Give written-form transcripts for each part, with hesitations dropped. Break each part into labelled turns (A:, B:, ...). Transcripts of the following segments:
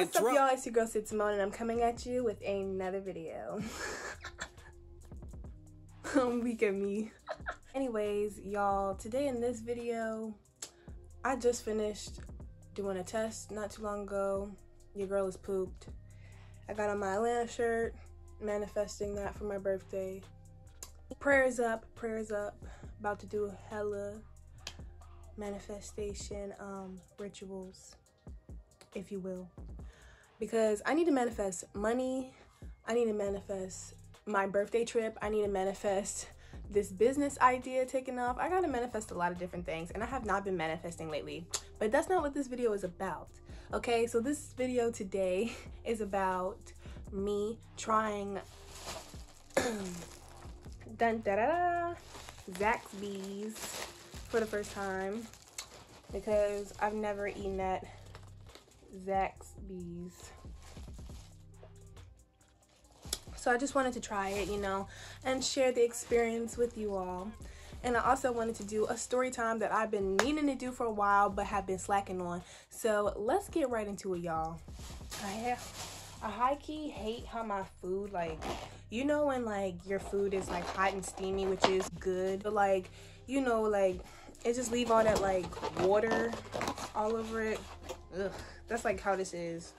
A: What's up, y'all? It's your girl Simone, and I'm coming at you with another video. Weak at me. Anyways, y'all, today in this video, I just finished doing a test not too long ago. Your girl is pooped. I got on my Atlanta shirt, manifesting that for my birthday. Prayers up, prayers up. About to do hella manifestation rituals, if you will, because I need to manifest money. I need to manifest my birthday trip. I need to manifest this business idea taking off. I gotta manifest a lot of different things, and I have not been manifesting lately, but that's not what this video is about. Okay, so this video today is about me trying Zaxbys for the first time, because I've never eaten at Zaxbys. So I just wanted to try it, you know, and share the experience with you all. And I also wanted to do a story time that I've been needing to do for a while but have been slacking on. So let's get right into it, y'all. I high-key hate how my food, like, you know when like your food is like hot and steamy, which is good, but like, you know, like it just leave all that like water all over it. Ugh, that's like how this is.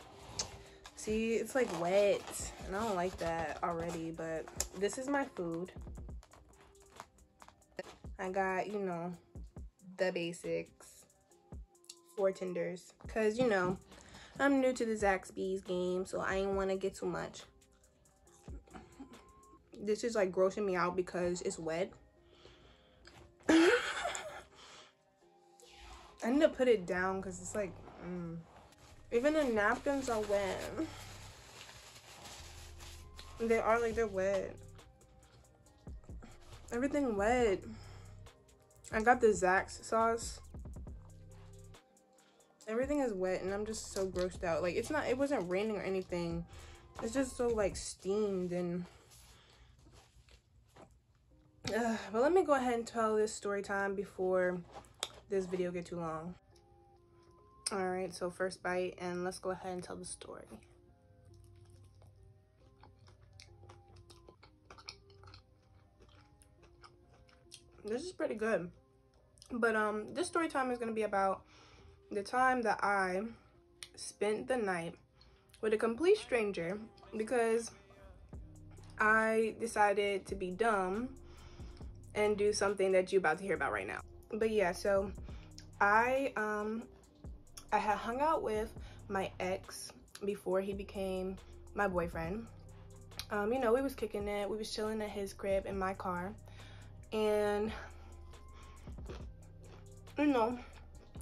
A: See, it's like wet and I don't like that already, but this is my food. I got, you know, the basics, 4 tenders, because, you know, I'm new to the Zaxby's game, so I ain't want to get too much. This is like grossing me out because it's wet. I need to put it down because it's like, even the napkins are wet. They are like, they're wet. Everything wet. I got the Zax sauce. Everything is wet and I'm just so grossed out. Like, it's not, it wasn't raining or anything. It's just so like steamed and but let me go ahead and tell this story time before this video get too long. All right, so first bite, and let's go ahead and tell the story. This is pretty good, but this story time is going to be about the time that I spent the night with a complete stranger because I decided to be dumb and do something that you're about to hear about right now. But yeah, so I had hung out with my ex before he became my boyfriend. You know, we was kicking it, we was chilling at his crib in my car, and you know,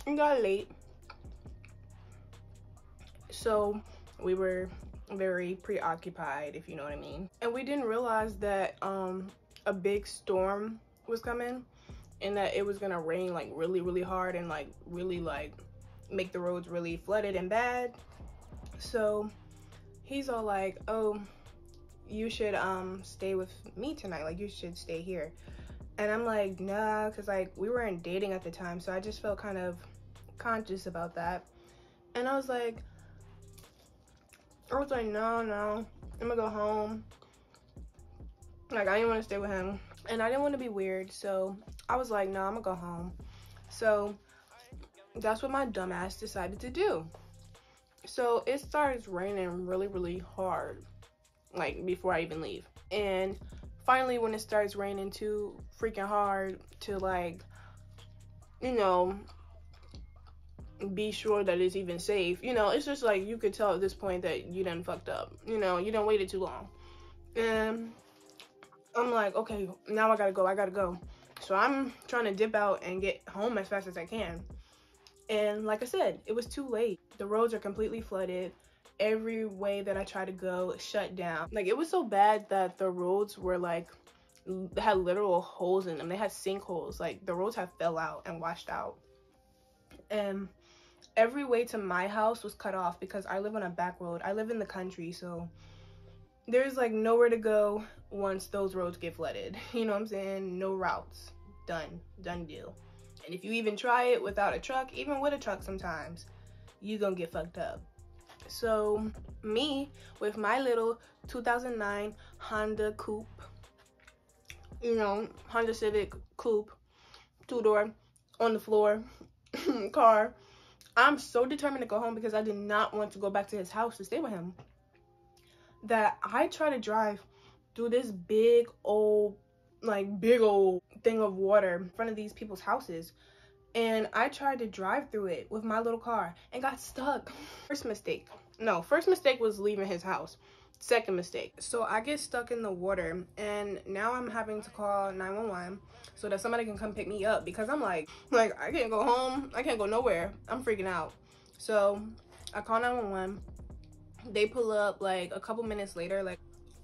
A: it got late, so we were very preoccupied, if you know what I mean, and we didn't realize that a big storm was coming and that it was gonna rain like really hard and like really like make the roads really flooded and bad. So he's all like, oh, you should stay with me tonight, like you should stay here. And I'm like, nah, because like we weren't dating at the time, so I just felt kind of conscious about that. And I was like, no, I'm gonna go home. Like, I didn't want to stay with him and I didn't want to be weird, so I was like, no, I'm gonna go home. So that's what my dumb ass decided to do. So it starts raining really hard, like before I even leave. And finally, when it starts raining too freaking hard to like, you know, be sure that it's even safe, you know, it's just like you could tell at this point that you done fucked up, you know, you done waited too long. And I'm like, okay, now I gotta go. So I'm trying to dip out and get home as fast as I can. And like I said, it was too late. The roads are completely flooded. Every way that I tried to go shut down. Like, it was so bad that the roads were like, they had literal holes in them. They had sinkholes. Like, the roads have fell out and washed out. And every way to my house was cut off because I live on a back road. I live in the country, so there's like nowhere to go once those roads get flooded. You know what I'm saying? No routes. Done deal. And if you even try it without a truck, even with a truck sometimes, you gonna get fucked up. So me with my little 2009 Honda Coupe, you know, Honda Civic Coupe, 2-door, on the floor car. I'm so determined to go home because I did not want to go back to his house to stay with him, that I try to drive through this big old thing of water in front of these people's houses. And I tried to drive through it with my little car and got stuck. First mistake was leaving his house. Second mistake, so I get stuck in the water, and now I'm having to call 911 so that somebody can come pick me up, because I'm like I can't go home, I can't go nowhere, I'm freaking out. So I call 911. They pull up like a couple minutes later, like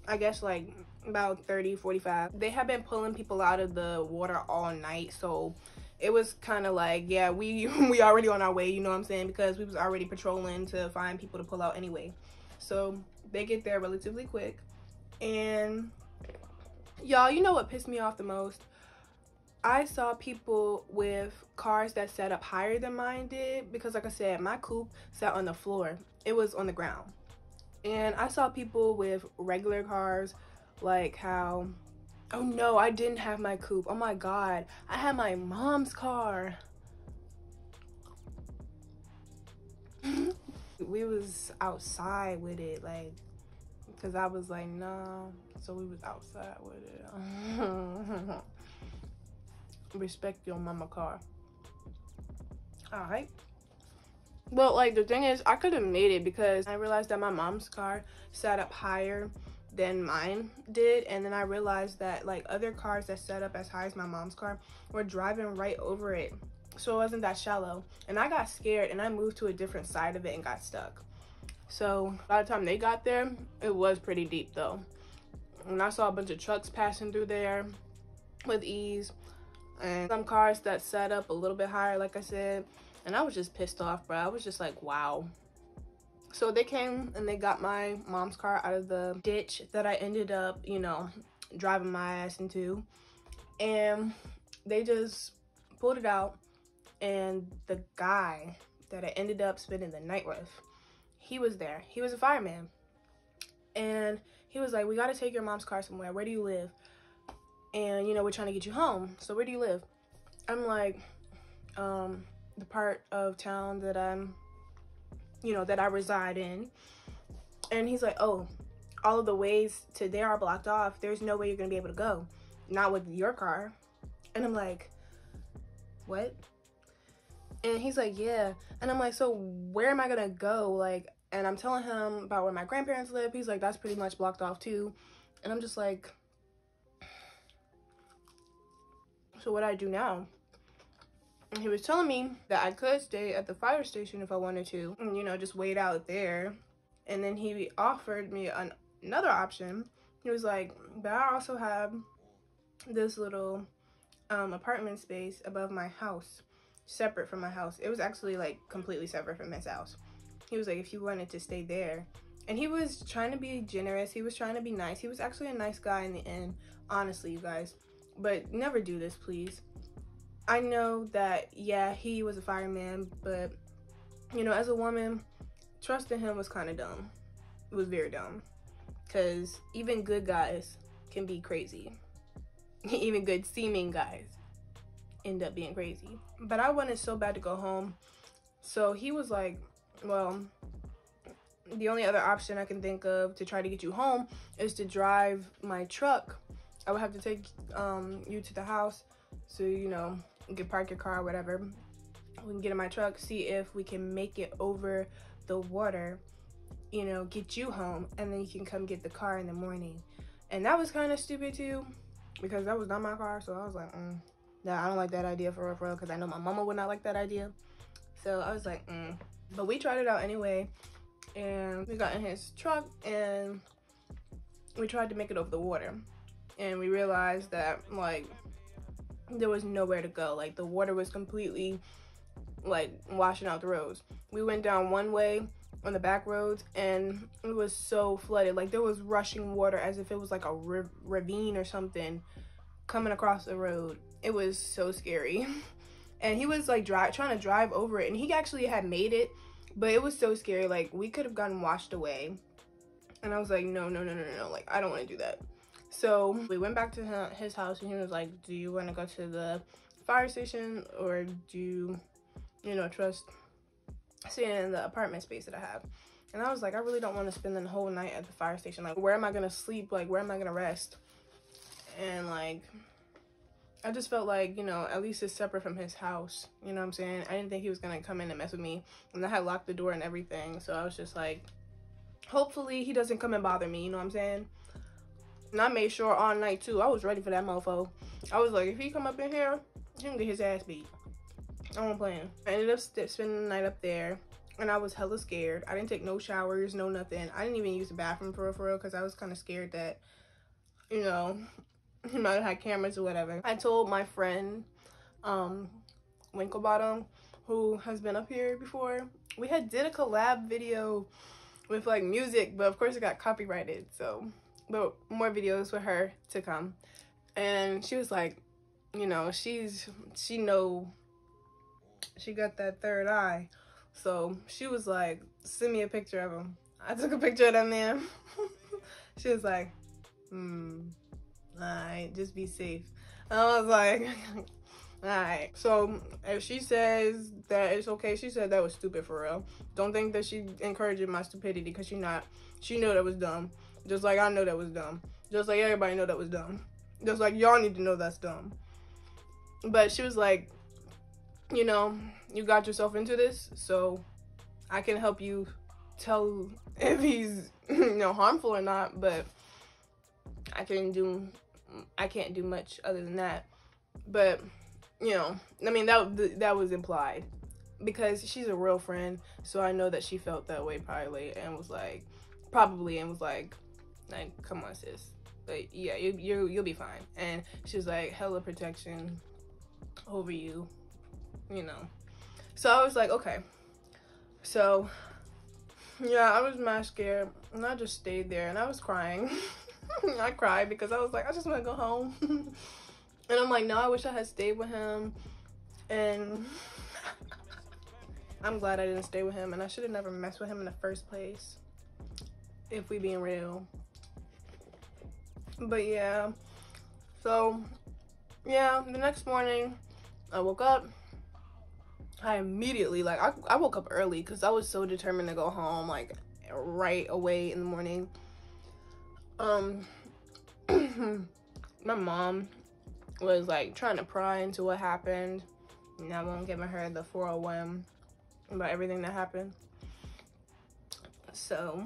A: I guess like about 30-45. They have been pulling people out of the water all night, so it was kind of like, yeah, we already on our way, you know what I'm saying, because we was already patrolling to find people to pull out anyway. So they get there relatively quick. And y'all, you know what pissed me off the most? I saw people with cars that sat up higher than mine did, because like I said, my coupe sat on the floor, it was on the ground. And I saw people with regular cars, like how, oh no, I didn't have my coupe, oh my god, I had my mom's car. We was outside with it, like, because I was like, nah, so we was outside with it. Respect your mama car. All right. Well, like, the thing is, I could have made it because I realized that my mom's car sat up higher than mine did, and then I realized that like other cars that sat up as high as my mom's car were driving right over it, so it wasn't that shallow. And I got scared and I moved to a different side of it and got stuck. So by the time they got there, it was pretty deep though. And I saw a bunch of trucks passing through there with ease, and some cars that sat up a little bit higher, like I said. And I was just pissed off, bro. I was just like, wow. So they came and they got my mom's car out of the ditch that I ended up, you know, driving my ass into. And they just pulled it out. And the guy that I ended up spending the night with, he was there. He was a fireman. And he was like, we got to take your mom's car somewhere. Where do you live? And, you know, we're trying to get you home. So where do you live? I'm like, the part of town that I'm, you know, that I reside in. And he's like, oh, all of the ways to there are blocked off. There's no way you're gonna be able to go, not with your car. And I'm like, what? And he's like, yeah. And I'm like, so where am I gonna go? Like, and I'm telling him about where my grandparents live. He's like, that's pretty much blocked off too. And I'm just like, so what do I do now? And he was telling me that I could stay at the fire station if I wanted to, and, you know, just wait out there. And then he offered me another option. He was like, but I also have this little apartment space above my house, separate from my house. It was actually like completely separate from his house. He was like, if you wanted to stay there. And he was trying to be generous. He was trying to be nice. He was actually a nice guy in the end, honestly, you guys. But never do this, please. I know that, yeah, he was a fireman, but, you know, as a woman, trusting him was kind of dumb. It was very dumb. Because even good guys can be crazy. Even good seeming guys end up being crazy. But I wanted so bad to go home. So he was like, well, the only other option I can think of to try to get you home is to drive my truck. I would have to take you to the house, so, you know, you can park your car or whatever. We can get in my truck, see if we can make it over the water, you know, get you home, and then you can come get the car in the morning. And that was kind of stupid too, because that was not my car. So I was like, nah, I don't like that idea for real, because I know my mama would not like that idea. So I was like, But we tried it out anyway, and we got in his truck and we tried to make it over the water. And we realized that, like, there was nowhere to go. Like, the water was completely, like, washing out the roads. We went down one way on the back roads, and it was so flooded. Like, there was rushing water as if it was, like, a ravine or something coming across the road. It was so scary. And he was, like, trying to drive over it. And he actually had made it, But it was so scary. Like, we could have gotten washed away. And I was like, no, no, no, no, no. Like, I don't want to do that. So we went back to his house, and he was like, do you want to go to the fire station, or do you, you know, trust staying in the apartment space that I have? And I was like, I really don't want to spend the whole night at the fire station. Like, where am I going to sleep? Like, where am I going to rest? And, like, I just felt like, you know, at least it's separate from his house. You know what I'm saying? I didn't think he was going to come in and mess with me. And I had locked the door and everything. So I was just like, hopefully he doesn't come and bother me. You know what I'm saying? And I made sure all night, too. I was ready for that mofo. I was like, if he come up in here, he can get his ass beat. I won't play him. I ended up spending the night up there. And I was hella scared. I didn't take no showers, no nothing. I didn't even use the bathroom for real, because I was kind of scared that, you know, he might have had cameras or whatever. I told my friend, Winklebottom, who has been up here before. We had did a collab video with, like, music, but of course it got copyrighted. So, but more videos with her to come. And she was like, you know, she got that third eye. So she was like, send me a picture of him. I took a picture of that man. She was like, alright, just be safe. And I was like, alright. So if she says that it's okay, she said that was stupid for real. Don't think that she encouraging my stupidity, because she not. She knew that was dumb. Just like I know that was dumb. Just like everybody know that was dumb. Just like y'all need to know that's dumb. But she was like, you know, you got yourself into this, so I can help you tell if he's, you know, harmful or not, but I can't do much other than that. But, you know, I mean, that was implied, because she's a real friend, so I know that she felt that way probably, and was like, come on, sis, like, yeah, you'll be fine. And she was like, hella protection over you, you know. So I was like, okay. So yeah, I was mad scared, and I just stayed there, and I was crying. I cried because I was like, I just want to go home. And I'm like, no, I wish I had stayed with him. And I'm glad I didn't stay with him, and I should have never messed with him in the first place, if we being real. But yeah, so yeah, the next morning I woke up. I immediately, like, I woke up early because I was so determined to go home, like, right away in the morning. My mom was, like, trying to pry into what happened, and I won't give her the 401 about everything that happened. So,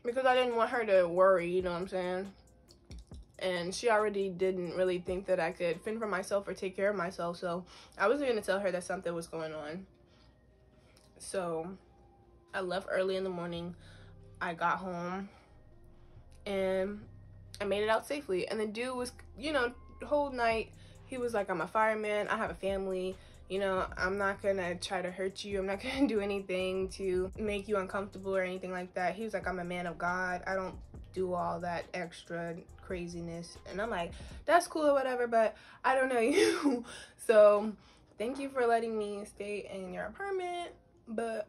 A: because I didn't want her to worry, you know what I'm saying? And she already didn't really think that I could fend for myself or take care of myself, so I wasn't going to tell her that something was going on. So I left early in the morning. I got home and I made it out safely. And the dude was, you know, the whole night he was like, I'm a fireman, I have a family, you know, I'm not gonna try to hurt you, I'm not gonna do anything to make you uncomfortable or anything like that. He was like, I'm a man of God, I don't do all that extra craziness. And I'm like, that's cool or whatever, but I don't know you. So thank you for letting me stay in your apartment, but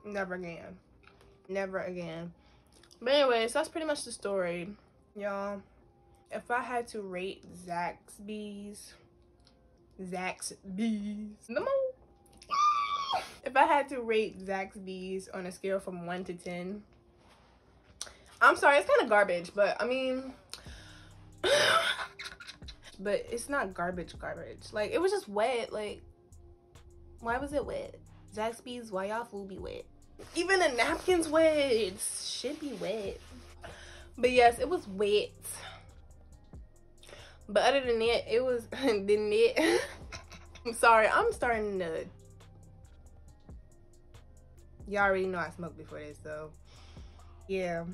A: never again, never again. But anyways, that's pretty much the story, y'all. If I had to rate Zaxbys, no more. If I had to rate Zaxbys on a scale from 1 to 10, I'm sorry, it's kind of garbage, but I mean, but it's not garbage. Like, it was just wet. Like, why was it wet? Zaxbys, why y'all food be wet? Even the napkins wet. It should be wet. But yes, it was wet. But other than that, it was I'm sorry, I'm starting to, y'all already know I smoked before this, so yeah.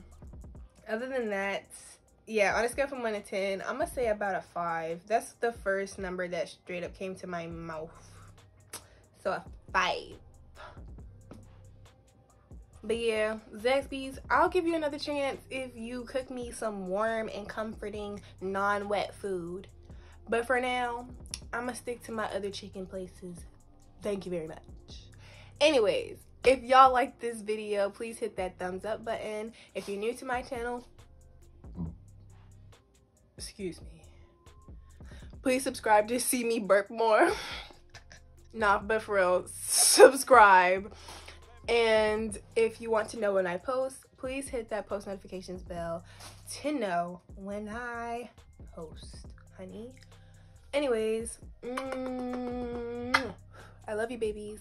A: Other than that, yeah, on a scale from 1 to 10, I'm gonna say about a 5. That's the first number that straight up came to my mouth. So a 5. But yeah, Zaxby's, I'll give you another chance if you cook me some warm and comforting non-wet food. But for now, I'm gonna stick to my other chicken places. Thank you very much. Anyways, if y'all like this video, please hit that thumbs up button. If you're new to my channel, excuse me, please subscribe to see me burp more. Nah, but for real, subscribe. And if you want to know when I post, please hit that post notifications bell to know when I post, honey. Anyways, I love you, babies.